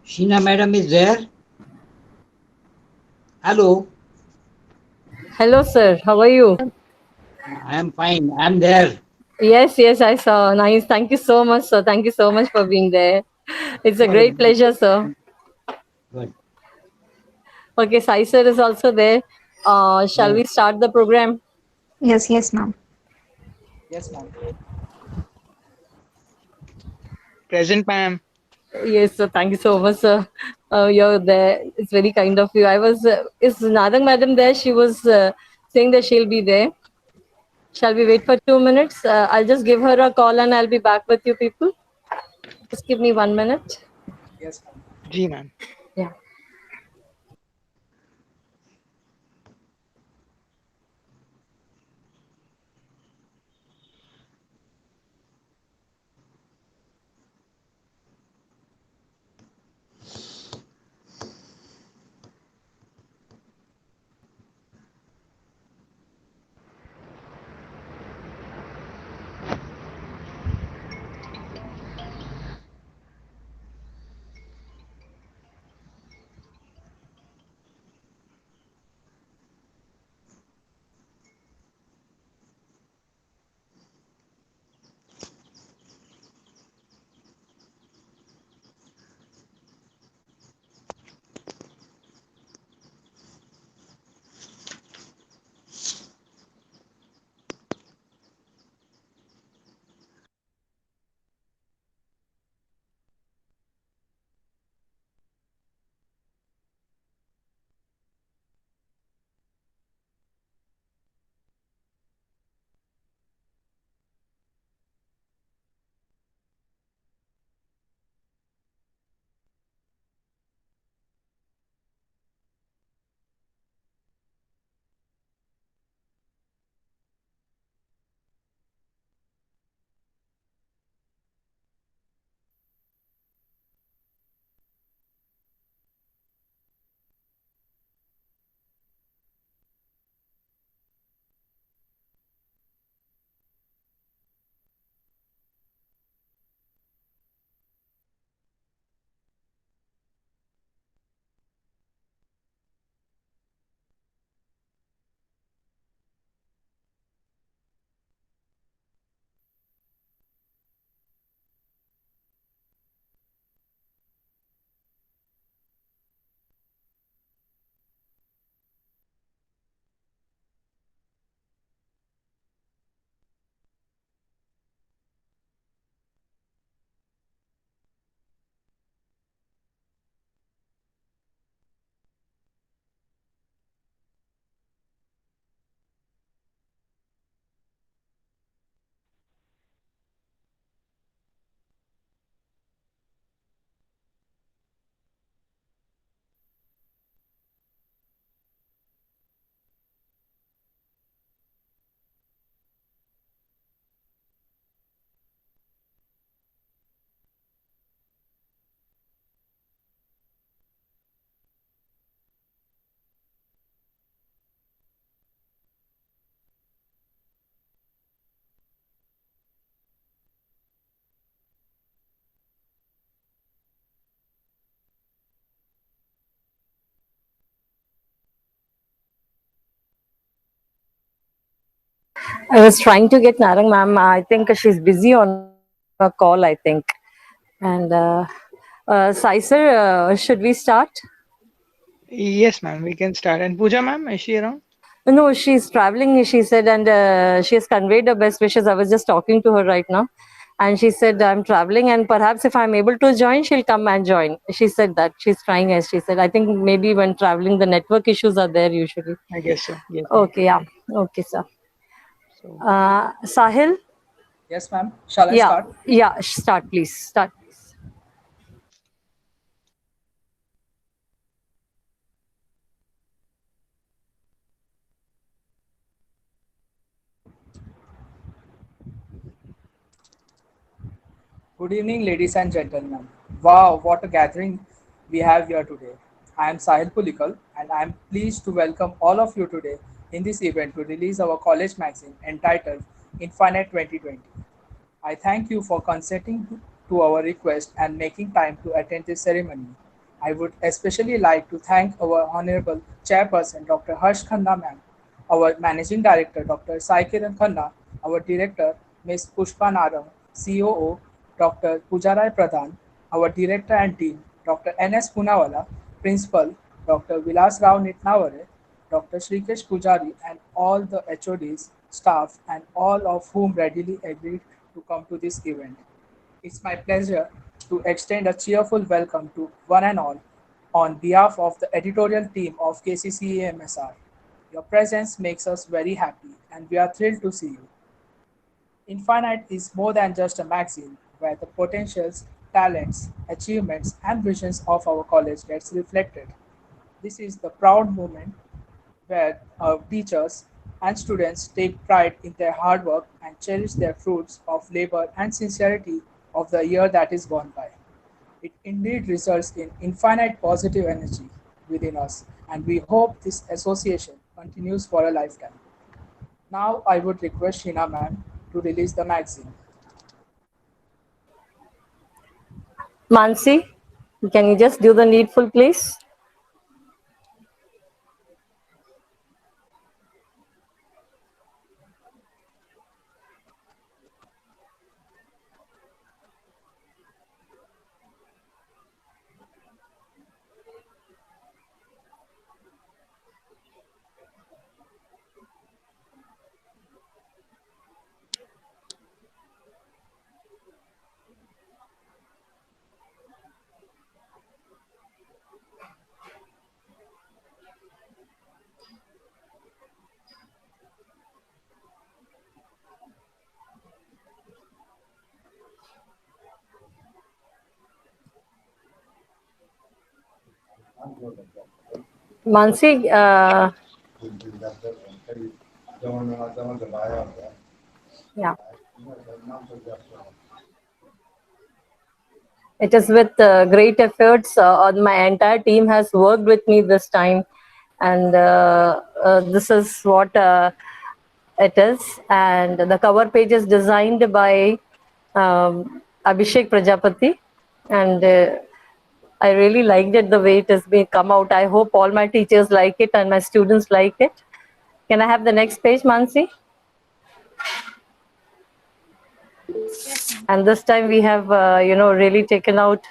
Sheena madam is there? Hello, Hello, sir. How are you? I am fine. I am there. Yes, yes, I saw. Nice. Thank you so much, sir. Thank you so much for being there. It's a great Good. pleasure, sir. Good. Okay, Sai sir is also there. Shall Yes. we start the program? Yes, yes, ma'am. Yes, ma'am. Present, ma'am. Yes, sir. Thank you so much, sir. You're there. It's very kind of you. Is Nadang madam there? She was saying that she'll be there. Shall we wait for 2 minutes? I'll just give her a call and I'll be back with you people. Just give me 1 minute. Yes, ma'am. G, ma'am. Yeah. I was trying to get Narang ma'am. I think she's busy on a call, I think. And Sai sir, should we start? Yes, ma'am. We can start. And Pooja, ma'am, is she around? No, she's traveling, she said, and she has conveyed her best wishes. I was just talking to her right now. And she said, I'm traveling, and perhaps if I'm able to join, she'll come and join. She said that. She's trying, as she said. I think maybe when traveling, the network issues are there usually. I guess so. Yes, ma'am. Okay, yeah. Okay, sir. So, Sahil? Yes, ma'am. Shall I Yeah, start? yeah, start, please. Start, please. Good evening, ladies and gentlemen. Wow, what a gathering we have here today. I am Sahil Pulikal and I am pleased to welcome all of you today in this event to release our college magazine entitled Infinite 2020. I thank you for consenting to our request and making time to attend this ceremony. I would especially like to thank our Honorable Chairperson, Dr. Harsh Khanna ma'am, our Managing Director, Dr. Sai Kiran Khanna, our Director, Ms. Pushpa Narang, COO, Dr. Pujarai Pradhan, our Director and Dean, Dr. N.S. Punawala, Principal, Dr. Vilas Rao Nitnaware, Dr. Shrikesh Pujari, and all the HODs, staff, and all of whom readily agreed to come to this event. It's my pleasure to extend a cheerful welcome to one and all on behalf of the editorial team of KCCA Your presence makes us very happy and we are thrilled to see you. Infinite is more than just a magazine where the potentials, talents, achievements, and visions of our college gets reflected. This is the proud moment where our teachers and students take pride in their hard work and cherish their fruits of labor and sincerity of the year that is gone by. It indeed results in infinite positive energy within us, and we hope this association continues for a lifetime. Now, I would request Sheena ma'am to release the magazine. Mansi, can you just do the needful, please? Mansi, yeah. It is with great efforts. My entire team has worked with me this time, and this is what it is. And the cover page is designed by Abhishek Prajapati, and I really liked it the way it has been come out. I hope all my teachers like it and my students like it. Can I have the next page, Mansi? And this time we have, really taken out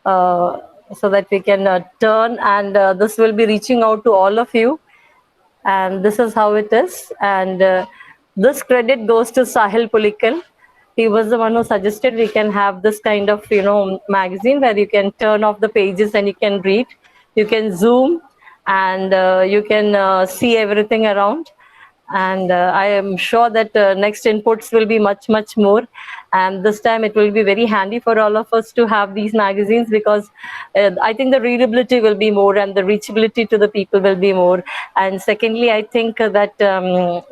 so that we can turn, and this will be reaching out to all of you. And this is how it is. And this credit goes to Sahil Pulikal. He was the one who suggested we can have this kind of, magazine where you can turn off the pages and you can read, you can zoom, and you can see everything around. And I am sure that next inputs will be much more, and this time it will be very handy for all of us to have these magazines, because I think the readability will be more and the reachability to the people will be more. And secondly, I think that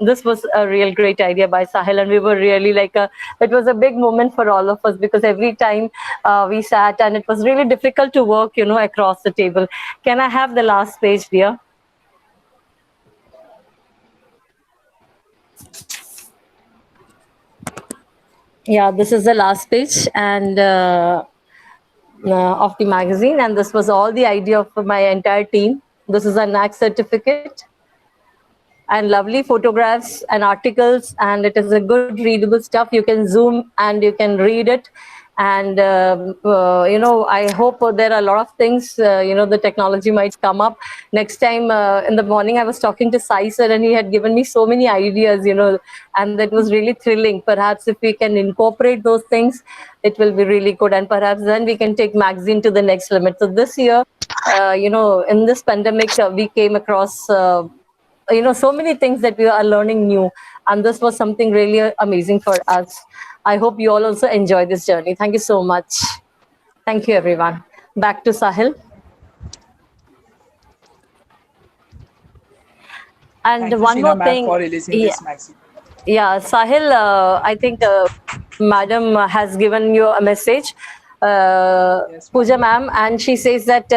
this was a real great idea by Sahil, and we were really it was a big moment for all of us, because every time we sat and it was really difficult to work across the table. Can I have the last page, dear? Yeah, this is the last page and of the magazine, and this was all the idea of my entire team. This is a NAC certificate and lovely photographs and articles, and it is a good readable stuff. You can zoom and you can read it. And I hope there are a lot of things the technology might come up next time. In the morning I was talking to Sai sir, and he had given me so many ideas, and that was really thrilling. Perhaps if we can incorporate those things, it will be really good, and perhaps then we can take magazine to the next limit. So this year, in this pandemic, we came across so many things that we are learning new, and this was something really amazing for us. I hope you all also enjoy this journey. Thank you so much. Thank you, everyone. Back to Sahil. And Thank you, one Sheena more ma'am, thing. for releasing this magazine. Yeah, Sahil, I think madam has given you a message, Yes, ma'am. Pooja ma'am, and she says that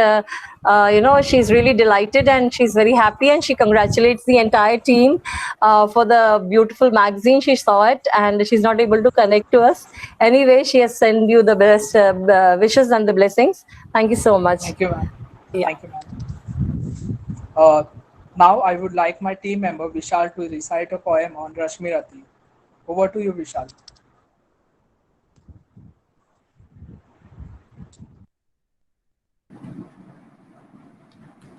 she's really delighted and she's very happy, and she congratulates the entire team for the beautiful magazine. She saw it and she's not able to connect to us. Anyway, she has sent you the best wishes and the blessings. Thank you so much. Thank you, ma'am. Yeah. Thank you, ma'am. Now I would like my team member Vishal to recite a poem on Rashmi Rati. Over to you, Vishal.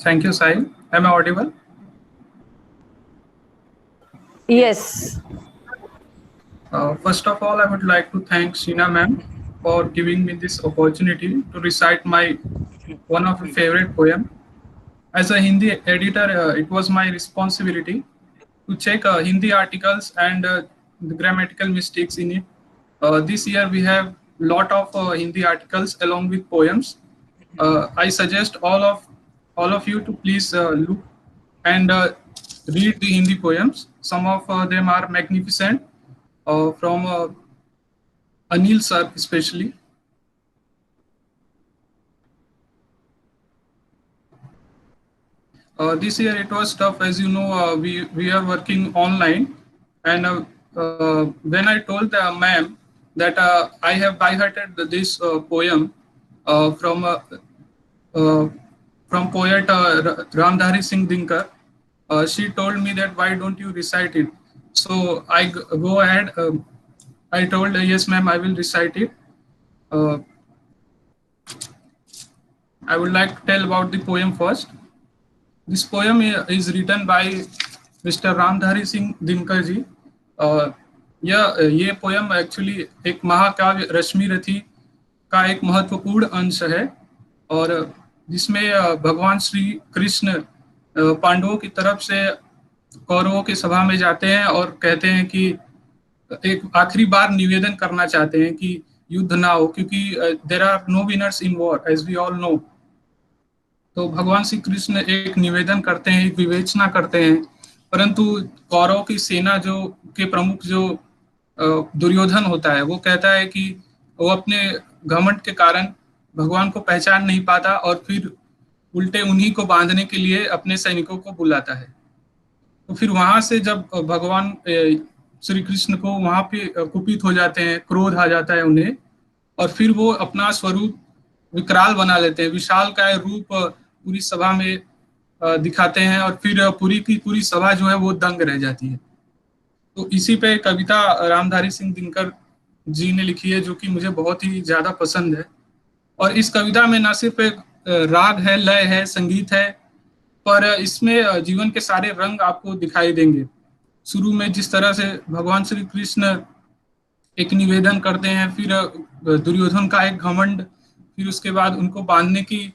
Thank you, Sahil. Am I audible? Yes. First of all, I would like to thank Sheena ma'am for giving me this opportunity to recite my one of my favorite poem. As a Hindi editor, it was my responsibility to check Hindi articles and the grammatical mistakes in it. This year we have lot of Hindi articles along with poems. I suggest all of you to please look and read the Hindi poems. Some of them are magnificent from Anil sir especially. This year it was tough, as you know. We are working online, and when I told the ma'am that I have by hearted this poem from uh, poet Ramdhari Singh Dinkar, she told me that why don't you recite it? So I go ahead. I told her, yes, ma'am, I will recite it. Uh, I would like to tell about the poem first. This poem is written by Mr. Ramdhari Singh Dinkar ji. ये poem actually एक महाकाव्य रश्मि रथी का एक महत्वपूर्ण अंश है, और जिसमें भगवान श्री कृष्ण पांडवों की तरफ से कौरवों की सभा में जाते हैं और कहते हैं कि एक आखिरी बार निवेदन करना चाहते हैं कि युद्ध ना हो, क्योंकि there are no winners in war as we all know. तो भगवान श्री कृष्ण एक निवेदन करते हैं, एक विवेचना करते हैं, परंतु कौरव की सेना जो के प्रमुख जो दुर्योधन होता है, वो कहता है कि वो अपने घमंड के कारण भगवान को पहचान नहीं पाता और फिर उल्टे उन्हीं को बांधने के लिए अपने सैनिकों को बुलाता है। तो फिर वहां से जब भगवान श्री कृष्ण को वहां पे कुपित हो जाते हैं, क्रोध आ जाता है उन्हें, और फिर वो अपना स्वरूप विकराल बना लेते हैं, विशाल का रूप पूरी सभा में दिखाते हैं, और फिर पूरी की पूरी सभा जो है वो दंग रह जाती है। तो इसी पे कविता रामधारी सिंह दिनकर जी ने लिखी है, जो कि मुझे बहुत ही ज्यादा पसंद है। और इस कविता में ना सिर्फ एक राग है, लय है, संगीत है, पर इसमें जीवन के सारे रंग आपको दिखाई देंगे। शुरू में जिस तरह से भगवान श्री कृष्ण एक निवेदन करते हैं, फिर दुर्योधन का एक घमंड, फिर उसके बाद उनको बांधने की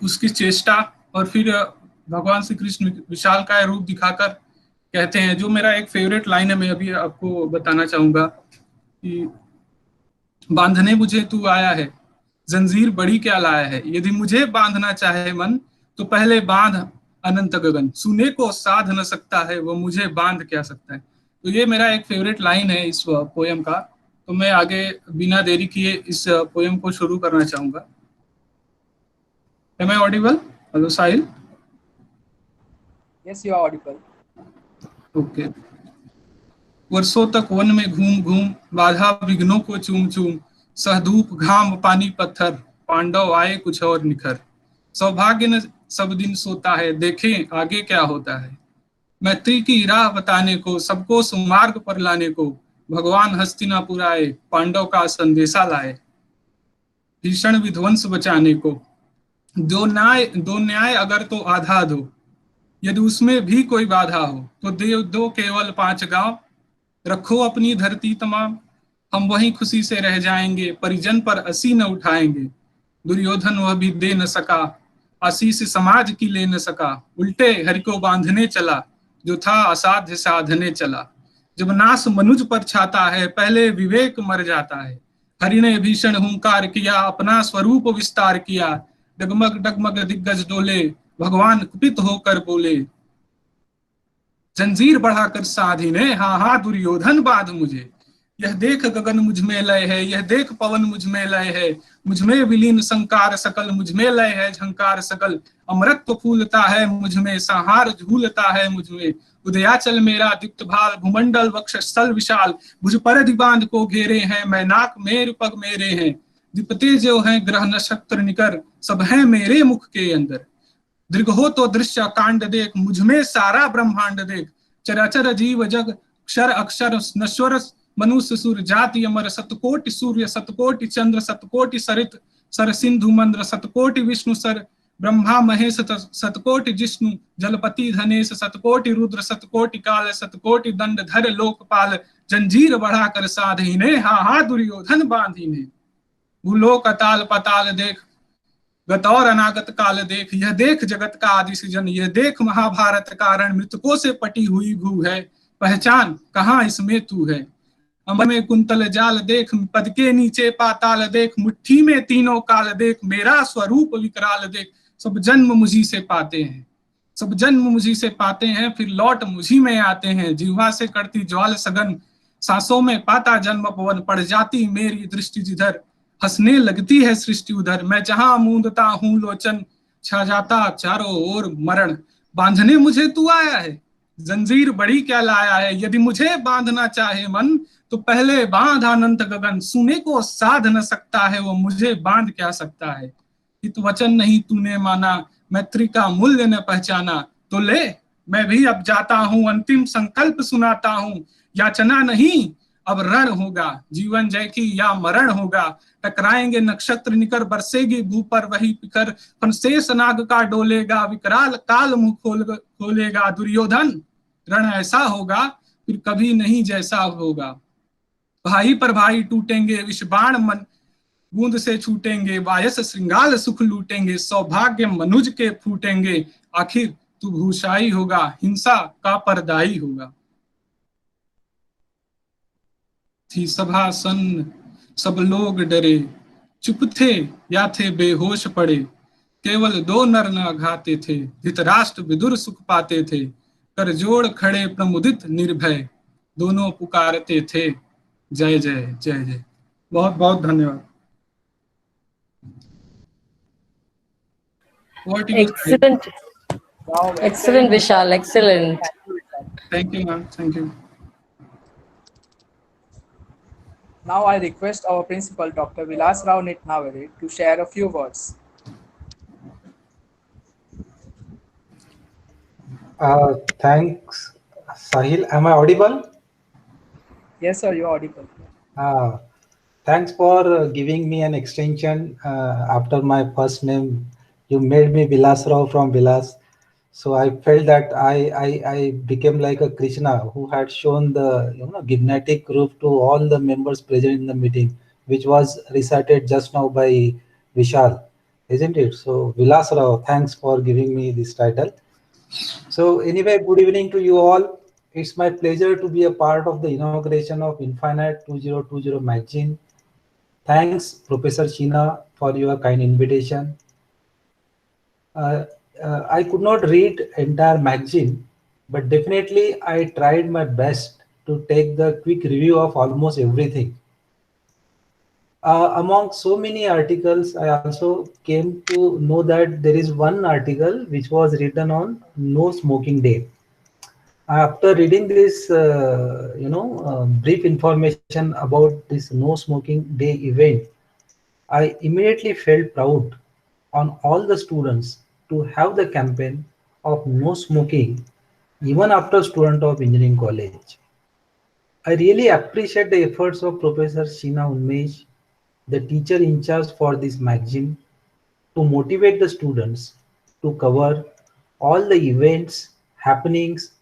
उसकी चेष्टा, और फिर भगवान श्री कृष्ण विशाल का रूप दिखाकर कहते हैं, जो मेरा एक फेवरेट लाइन है, मैं अभी आपको बताना चाहूंगा कि बांधने मुझे तू आया है, जंजीर बड़ी क्या लाया है, यदि मुझे बांधना चाहे मन तो पहले बांध अनंत गगन, सुने को साध न सकता है वो मुझे बांध क्या सकता है। तो ये मेरा एक फेवरेट लाइन है इस पोयम का। तो मैं आगे बिना देरी किए इस पोयम को शुरू करना चाहूंगा। Am I audible? Hello, Sahil. Yes, you are audible. Okay. वर्षों तक वन में घूम घूम बाधा विघ्नों को चूम चूम, सहधूप घाम पानी पत्थर, पांडव आए कुछ और निखर, सौभाग्य न सब दिन सोता है, देखें आगे क्या होता है। मैत्री की राह बताने को, सबको सुमार्ग पर लाने को, भगवान हस्तिनापुर आए, पांडव का संदेशा लाए, भीषण विध्वंस बचाने को। दो न्याय अगर तो आधा दो, यदि उसमें भी कोई बाधा हो तो दो केवल 5 गांव, रखो अपनी धरती तमाम, हम वहीं खुशी से रह जाएंगे, परिजन पर असी न उठाएंगे। दुर्योधन वह भी दे न सका, आशीष समाज की ले न सका, उल्टे हरि को बांधने चला, जो था असाध्य साधने चला। जब नाश मनुज पर छाता है, पहले विवेक मर जाता है। हरि ने भीषण हुंकार किया, अपना स्वरूप विस्तार किया, डगमग डगमग दिग्गज डोले, भगवान कुपित होकर बोले, जंजीर बढ़ाकर साधिने, हाँ हाँ दुर्योधन बांध मुझे। यह देख गगन मुझ में लय है, यह देख पवन मुझ में लय है, मुझ में विलीन संकार सकल, मुझ में लय है झंकार सकल। अमृत तो फूलता है मुझ में, संहार झूलता है मुझ में, उदयाचल मेरा दीप्त भाल, भूमंडल वक्षस्थल विशाल, भुज पर बांध को घेरे हैं, मैनाक मेर पग मेरे हैं। दीपते जो हैं ग्रह नक्षत्र निकर, सब हैं मेरे मुख के अंदर। दीर्घ हो तो दृश्य कांड देख, मुझ में सारा ब्रह्मांड देख। चराचर जीव जग क्षर अक्षर नश्वर, मनुष्य सुर जाति अमर। सतकोटि सूर्य सतकोटि चंद्र, सतकोटि सरित सर सिंधु मंद्र। सतकोटि विष्णु सर ब्रह्मा महेश, सतकोटि जिष्णु जलपति धनेश। सतकोटि रुद्र सतकोटि काल, सतकोटि दंड धर लोकपाल। जंजीर बढ़ा कर साधीने, हा दुर्योधन बांधीने। भूलोक अताल पताल देख, गत और अनागत काल देख। यह देख जगत का आदि सृजन, यह देख महाभारत कारण। मृतकों से पटी हुई भू है, पहचान कहाँ इसमें तू है। अमर में कुंतल जाल देख, पद के नीचे पाताल देख। मुट्ठी में तीनों काल देख, मेरा स्वरूप विकराल देख। सब जन्म मुझी से पाते हैं, सब जन्म मुझी से पाते हैं, फिर लौट मुझी में आते हैं। जीवा से करती ज्वाल सघन, सांसों में पाता जन्म पवन। पड़ जाती मेरी दृष्टि जिधर, हंसने लगती है सृष्टि उधर। मैं जहां मूंदता हूं लोचन, छा जाता चारों ओर मरण। बांधने मुझे तू आया है, जंजीर बड़ी क्या लाया है। यदि मुझे बांधना चाहे मन, तो पहले बांध अनंत गगन। सुने को साध न सकता है वो, मुझे बांध क्या सकता है। हित वचन नहीं तूने माना, मैत्री का मूल्य न पहचाना। तो ले मैं भी अब जाता हूं, अंतिम संकल्प सुनाता हूं। याचना नहीं अब रण होगा, जीवन जय की या मरण होगा। टकराएंगे नक्षत्र निकर, बरसेगी भू पर वही पिकर। शेष नाग का डोलेगा, विकराल काल मुंह खोलेगा। दुर्योधन रण ऐसा होगा, फिर कभी नहीं जैसा होगा। भाई पर भाई टूटेंगे, विष बाण मन बूंद से छूटेंगे। वायस श्रृंगाल सुख लूटेंगे, सौभाग्य मनुज के फूटेंगे। आखिर तू भूषाई होगा, हिंसा का परदाई होगा। थी सभा सन्न, सब लोग डरे, चुप थे या थे बेहोश पड़े। केवल दो नर न घाते थे, धृतराष्ट्र विदुर सुख पाते थे। कर जोड़ खड़े प्रमुदित निर्भय, दोनों पुकारते थे जय जय जय जय। बहुत बहुत धन्यवाद। Excellent, Wow, excellent, Vishal, excellent. Thank you, ma'am. Thank you. Now I request our principal, Dr. Vilas Rao Nitnavare, to share a few words. Thanks, Sahil. Am I audible? Yes, sir, you're audible. Thanks for giving me an extension after my first name. You made me Vilas Rao from Vilas. So I felt that I became like a Krishna who had shown the gymnatic roof to all the members present in the meeting, which was recited just now by Vishal, isn't it? So Vilas Rao, thanks for giving me this title. So anyway, good evening to you all. It's my pleasure to be a part of the inauguration of Infinite 2020 magazine. Thanks, Professor Sheena, for your kind invitation. I could not read entire magazine, but definitely I tried my best to take the quick review of almost everything. Among so many articles, I also came to know that there is one article which was written on No Smoking Day. After reading this, brief information about this No Smoking Day event, I immediately felt proud on all the students to have the campaign of no smoking even after student of engineering college. I really appreciate the efforts of Professor Sheena Unmesh, the teacher in charge for this magazine, to motivate the students to cover all the events, happenings,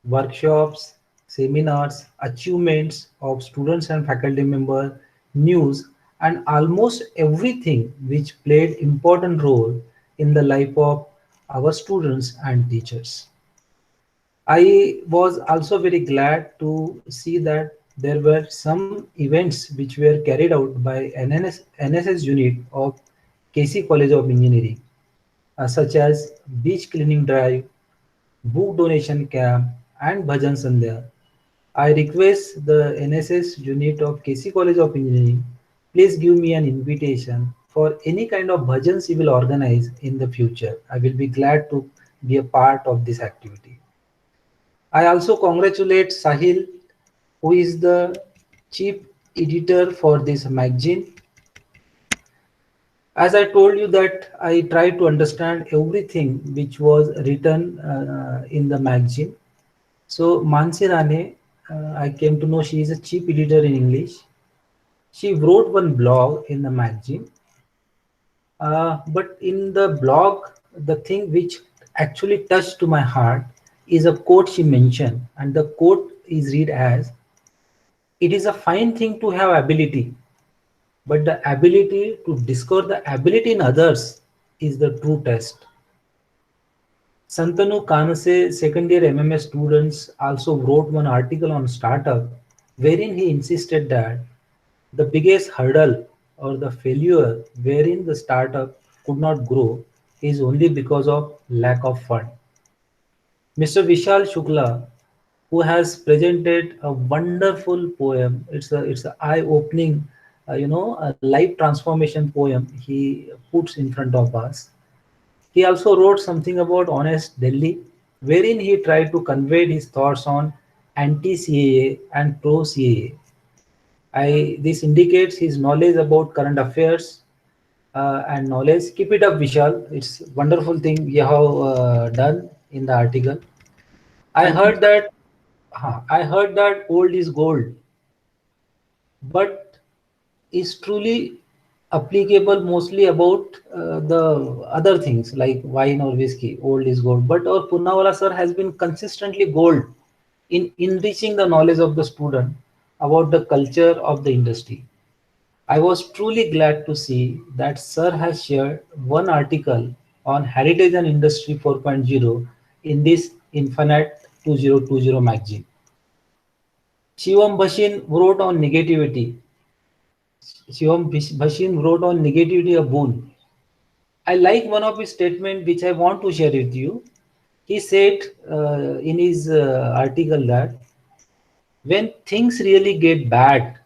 workshops, seminars, achievements of students and faculty members, news, and almost everything which played important role in the life of our students and teachers. I was also very glad to see that there were some events which were carried out by NSS unit of KC College of Engineering, such as beach cleaning drive, book donation camp, and Bhajan Sandhya. I request the NSS unit of KC College of Engineering, please give me an invitation for any kind of bhajans you will organize in the future. I will be glad to be a part of this activity. I also congratulate Sahil, who is the chief editor for this magazine. As I told you that I tried to understand everything which was written in the magazine. So Mansi Rane, I came to know she is a chief editor in English. She wrote one blog in the magazine, but in the blog, the thing which actually touched to my heart is a quote she mentioned, and the quote is read as, "It is a fine thing to have ability, but the ability to discover the ability in others is the true test." Santanu Kanase, second year MMS students, also wrote one article on startup wherein he insisted that the biggest hurdle or the failure wherein the startup could not grow is only because of lack of fund. Mr. Vishal Shukla, who has presented a wonderful poem, it's a eye-opening, a life transformation poem he puts in front of us. He also wrote something about Honest Delhi, wherein he tried to convey his thoughts on anti-CAA and pro-CAA. This indicates his knowledge about current affairs and knowledge. Keep it up, Vishal. It's wonderful thing you have done in the article. I Thank you. heard that I heard that old is gold, but is truly applicable mostly about the other things like wine or whiskey. Old is gold, but our Poonawala sir has been consistently gold in enriching the knowledge of the student about the culture of the industry. I was truly glad to see that sir has shared one article on heritage and industry 4.0 in this Infinite 2020 magazine. Shivam Bhashin wrote on negativity. Bhashin wrote on negativity a boon. I like one of his statements which I want to share with you. He said in his article that when things really get bad,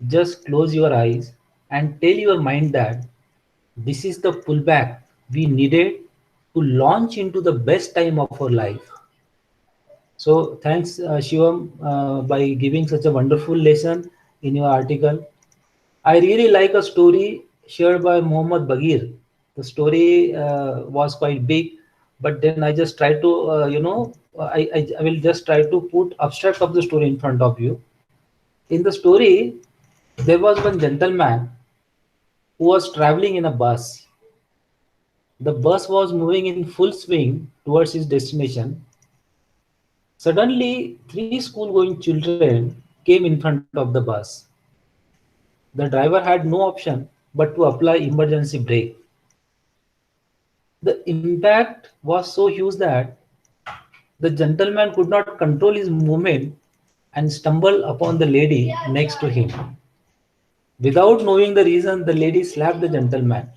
just close your eyes and tell your mind that this is the pullback we needed to launch into the best time of our life. So thanks, Shivam, by giving such a wonderful lesson in your article. I really like a story shared by Muhammad Bagir. The story was quite big, but then I just try to, I will just try to put abstract of the story in front of you. In the story, there was one gentleman who was traveling in a bus. The bus was moving in full swing towards his destination. Suddenly, three school-going children came in front of the bus. The driver had no option but to apply emergency brake. The impact was so huge that the gentleman could not control his movement and stumbled upon the lady next to him. Without knowing the reason, the lady slapped the gentleman.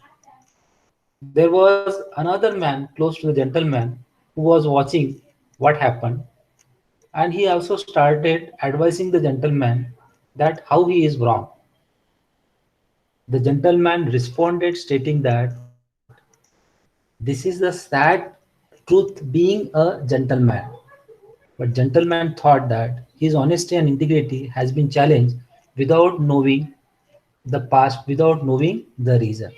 There was another man close to the gentleman who was watching what happened, and he also started advising the gentleman that how he is wrong. The gentleman responded stating that this is the sad truth being a gentleman. But gentleman thought that his honesty and integrity has been challenged without knowing the past, without knowing the reason,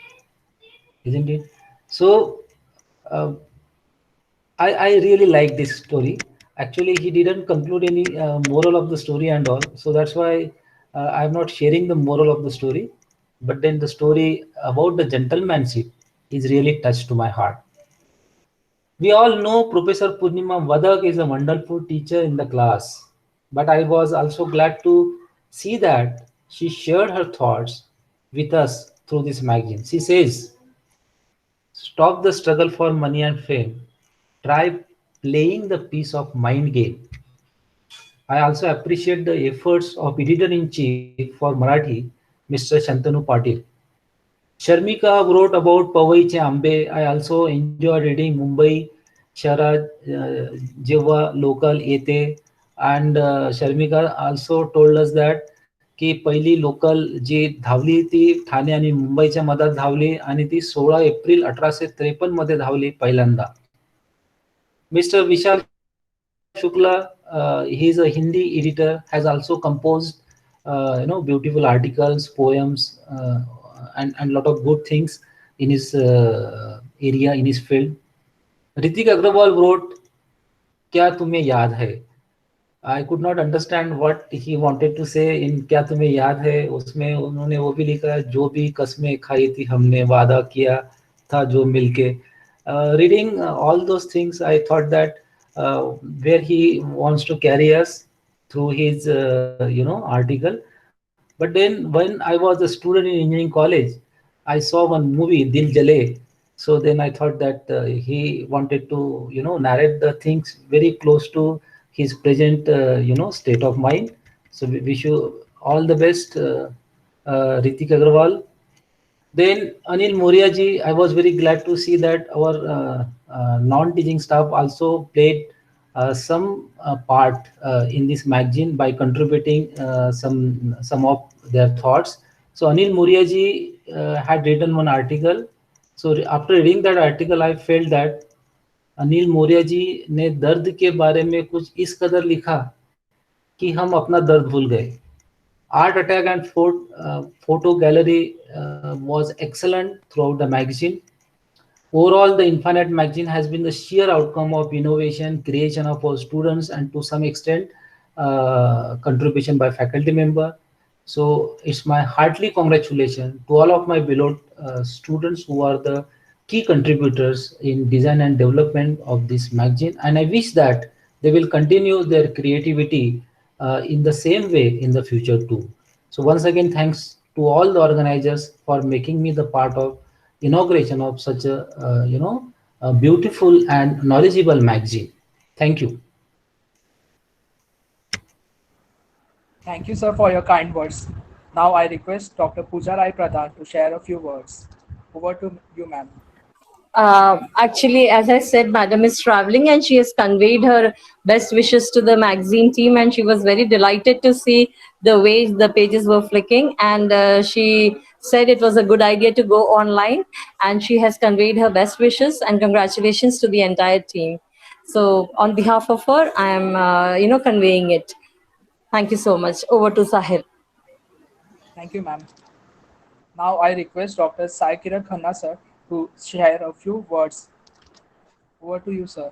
isn't it? So uh, I really like this story. Actually, he didn't conclude any moral of the story and all. So that's why I'm not sharing the moral of the story. But then the story about the gentlemanship is really touched to my heart. We all know Professor Purnima Vadak is a wonderful teacher in the class. But I was also glad to see that she shared her thoughts with us through this magazine. She says, "Stop the struggle for money and fame. Try playing the piece of mind game." I also appreciate the efforts of editor-in-chief for Marathi, Mr. Shantanu Patil. Sharmika wrote about Pavaiche Ambe. I also enjoyed reading Mumbai शहरात जेव्हा local येते and Sharmika also told us that की पहिली local जी धावली ती ठाणे आणि मुंबईच्या मधात धावली आणि ती 16 एप्रिल 1853 मध्ये धावली पहिल्यांदा. Mr. Vishal Shukla, he is a Hindi editor, has also composed, beautiful articles, poems and lot of good things in his area, in his field. Ritik Agrawal wrote, "क्या तुम्हें याद है?" I could not understand what he wanted to say in क्या तुम्हें याद है. उसमें उन्होंने वो भी लिखा है, जो भी कस्में खाई थी हमने, वादा किया था जो मिलके. Reading all those things, I thought that where he wants to carry us through his article. But then when I was a student in engineering college, I saw one movie Dil Jale. So then I thought that he wanted to narrate the things very close to his present state of mind. So we wish you all the best, Ritik Agrawal. Then Anil Moria ji, I was very glad to see that our non-teaching staff also played some part in this magazine by contributing some of their thoughts. So Anil Moria ji had written one article. So after reading that article, I felt that Anil Maurya ji ने दर्द के बारे में कुछ इस कदर लिखा कि हम अपना दर्द भूल गए. Art attack and photo gallery was excellent throughout the magazine. Overall, the Infinite magazine has been the sheer outcome of innovation, creation of our students, and to some extent, contribution by faculty member. So it's my heartily congratulations to all of my beloved students who are the key contributors in design and development of this magazine. And I wish that they will continue their creativity in the same way in the future too. So once again, thanks to all the organizers for making me the part of inauguration of such a beautiful and knowledgeable magazine. Thank you. Thank you, sir, for your kind words. Now I request Dr. Pooja Rai Pradhan to share a few words. Over to you, ma'am. Actually, as I said, Madam is traveling and she has conveyed her best wishes to the magazine team, and she was very delighted to see the way the pages were flicking, and she said it was a good idea to go online, and she has conveyed her best wishes and congratulations to the entire team. So on behalf of her, I am conveying it. Thank you so much. Over to Sahil. Thank you, ma'am. Now I request Dr. Sai Kiran Khanna, sir, to share a few words. Over to you, sir.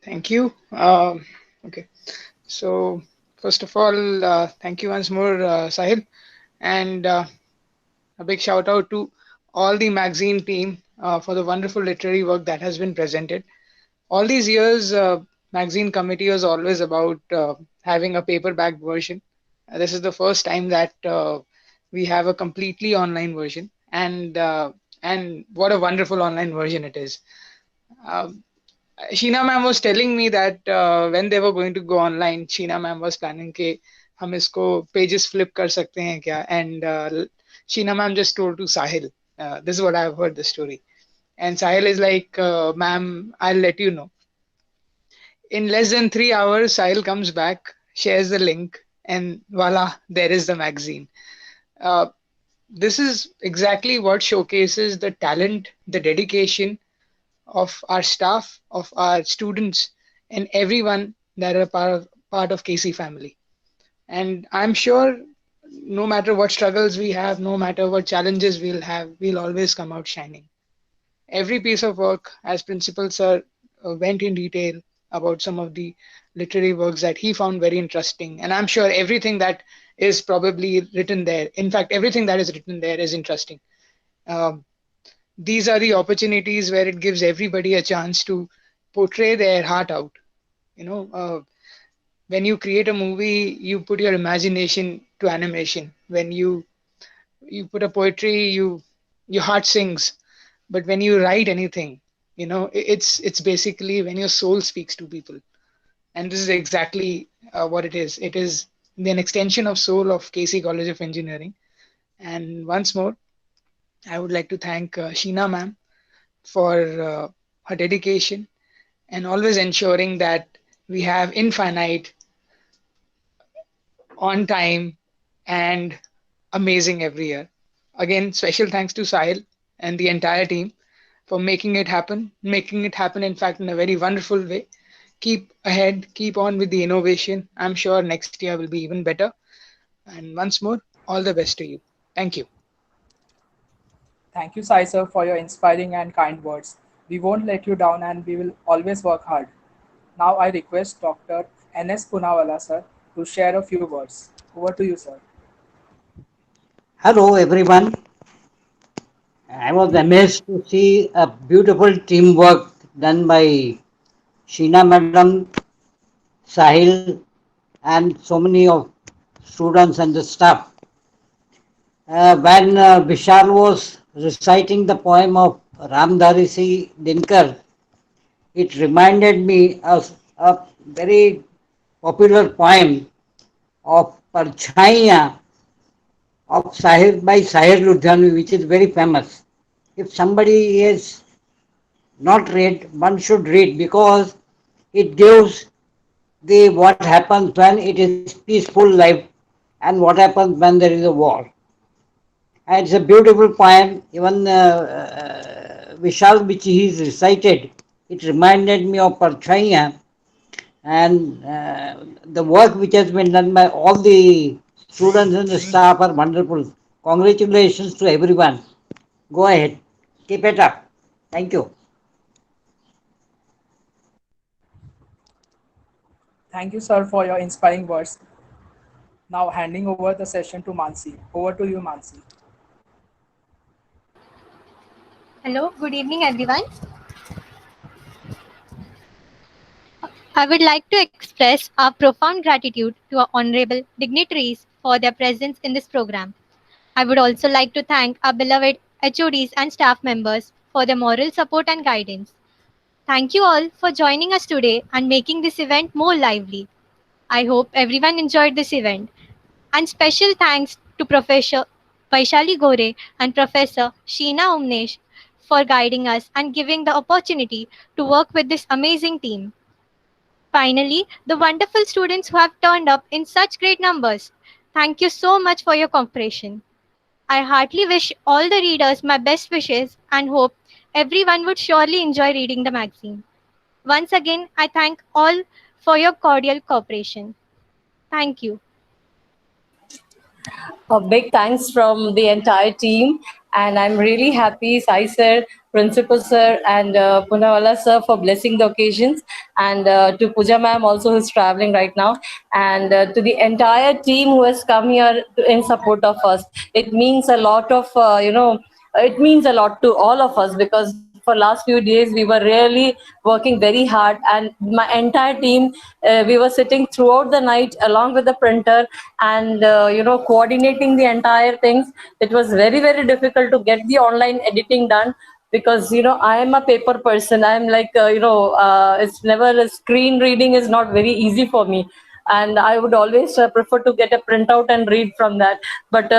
Thank you. Okay. So first of all, thank you once more, Sahil, and a big shout out to all the magazine team for the wonderful literary work that has been presented. All these years, magazine committee was always about having a paperback version. This is the first time that we have a completely online version, and what a wonderful online version it is. Sheena ma'am was telling me that when they were going to go online, Sheena ma'am was planning कि हम इसको pages flip कर सकते हैं क्या, and Sheena ma'am just told to Sahil, this is what I have heard the story, and Sahil is like, ma'am, I'll let you know. In less than 3 hours, Sahil comes back, shares the link, and voila, there is the magazine. This is exactly what showcases the talent, the dedication of our staff, of our students, and everyone that are part of KC family. And I'm sure no matter what struggles we have, no matter what challenges we'll have, we'll always come out shining. Every piece of work, as Principal Sir went in detail about some of the literary works that he found very interesting. And I'm sure everything that is probably written there, in fact, everything that is written there is interesting. These are the opportunities where it gives everybody a chance to portray their heart out. When you create a movie, you put your imagination to animation. When you put a poetry, your heart sings. But when you write anything, it's basically when your soul speaks to people. And this is exactly what it is. It is an extension of soul of KC College of Engineering. And once more, I would like to thank Sheena ma'am for her dedication and always ensuring that we have Infinite on time and amazing every year. Again, special thanks to Sahil and the entire team for making it happen, in fact, in a very wonderful way. Keep ahead, keep on with the innovation. I'm sure next year will be even better. And once more, all the best to you. Thank you. Thank you, Sai sir, for your inspiring and kind words. We won't let you down and we will always work hard. Now I request Dr. N.S. Punawala sir to share a few words. Over to you, sir. Hello, everyone. I was amazed to see a beautiful teamwork done by Sheena Madam, Sahil, and so many of students and the staff. When Vishal was reciting the poem of Ramdharisi Dinkar, it reminded me of a very popular poem of Parchaiya of Sahir by Sahir Ludhianvi, which is very famous. If somebody is not read, one should read because it gives the what happens when it is peaceful life and what happens when there is a war. And it's a beautiful poem. Even Vishal, which he is recited, it reminded me of Parchaiya and the work which has been done by all the students and the staff are wonderful. Congratulations to everyone. Go ahead. Keep it up. Thank you. Thank you, sir, for your inspiring words. Now handing over the session to Mansi. Over to you, Mansi. Hello, good evening, everyone. I would like to express our profound gratitude to our honorable dignitaries for their presence in this program. I would also like to thank our beloved HODs and staff members for their moral support and guidance. Thank you all for joining us today and making this event more lively. I hope everyone enjoyed this event. And special thanks to Professor Vaishali Gore and Professor Sheena Umnesh for guiding us and giving the opportunity to work with this amazing team. Finally, the wonderful students who have turned up in such great numbers. Thank you so much for your cooperation. I heartily wish all the readers my best wishes and hope everyone would surely enjoy reading the magazine. Once again, I thank all for your cordial cooperation. Thank you. A big thanks from the entire team. And I'm really happy, Sai sir, Principal sir, and Punawala sir for blessing the occasions. And to Pooja ma'am also who's traveling right now. And to the entire team who has come here in support of us. It means a lot of, it means a lot to all of us because for last few days we were really working very hard, and my entire team, we were sitting throughout the night along with the printer and coordinating the entire things. It was very difficult to get the online editing done because I am a paper person. I'm like it's never, screen reading is not very easy for me, and I would always prefer to get a printout and read from that. But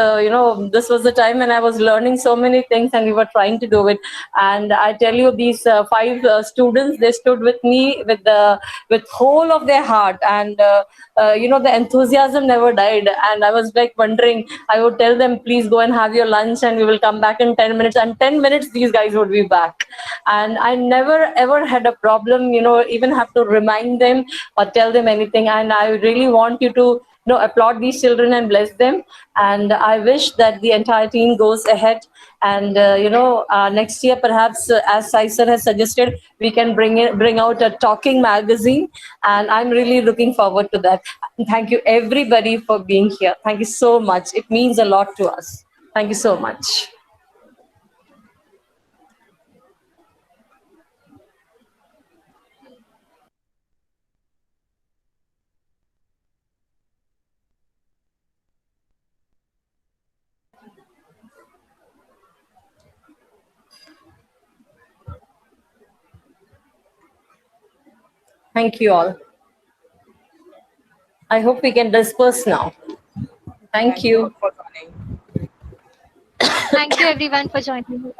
this was the time when I was learning so many things, and we were trying to do it. And I tell you, these five students, they stood with me with whole of their heart, and the enthusiasm never died. And I was like wondering, I would tell them, please go and have your lunch, and we will come back in 10 minutes. And 10 minutes, these guys would be back. And I never ever had a problem, even have to remind them or tell them anything. And I really want you to applaud these children and bless them. And I wish that the entire team goes ahead. And next year, perhaps, as Sai sir has suggested, we can bring out a talking magazine. And I'm really looking forward to that. Thank you everybody for being here. Thank you so much. It means a lot to us. Thank you so much. Thank you all. I hope we can disperse now. Thank you. all for joining. Thank you, everyone, for joining.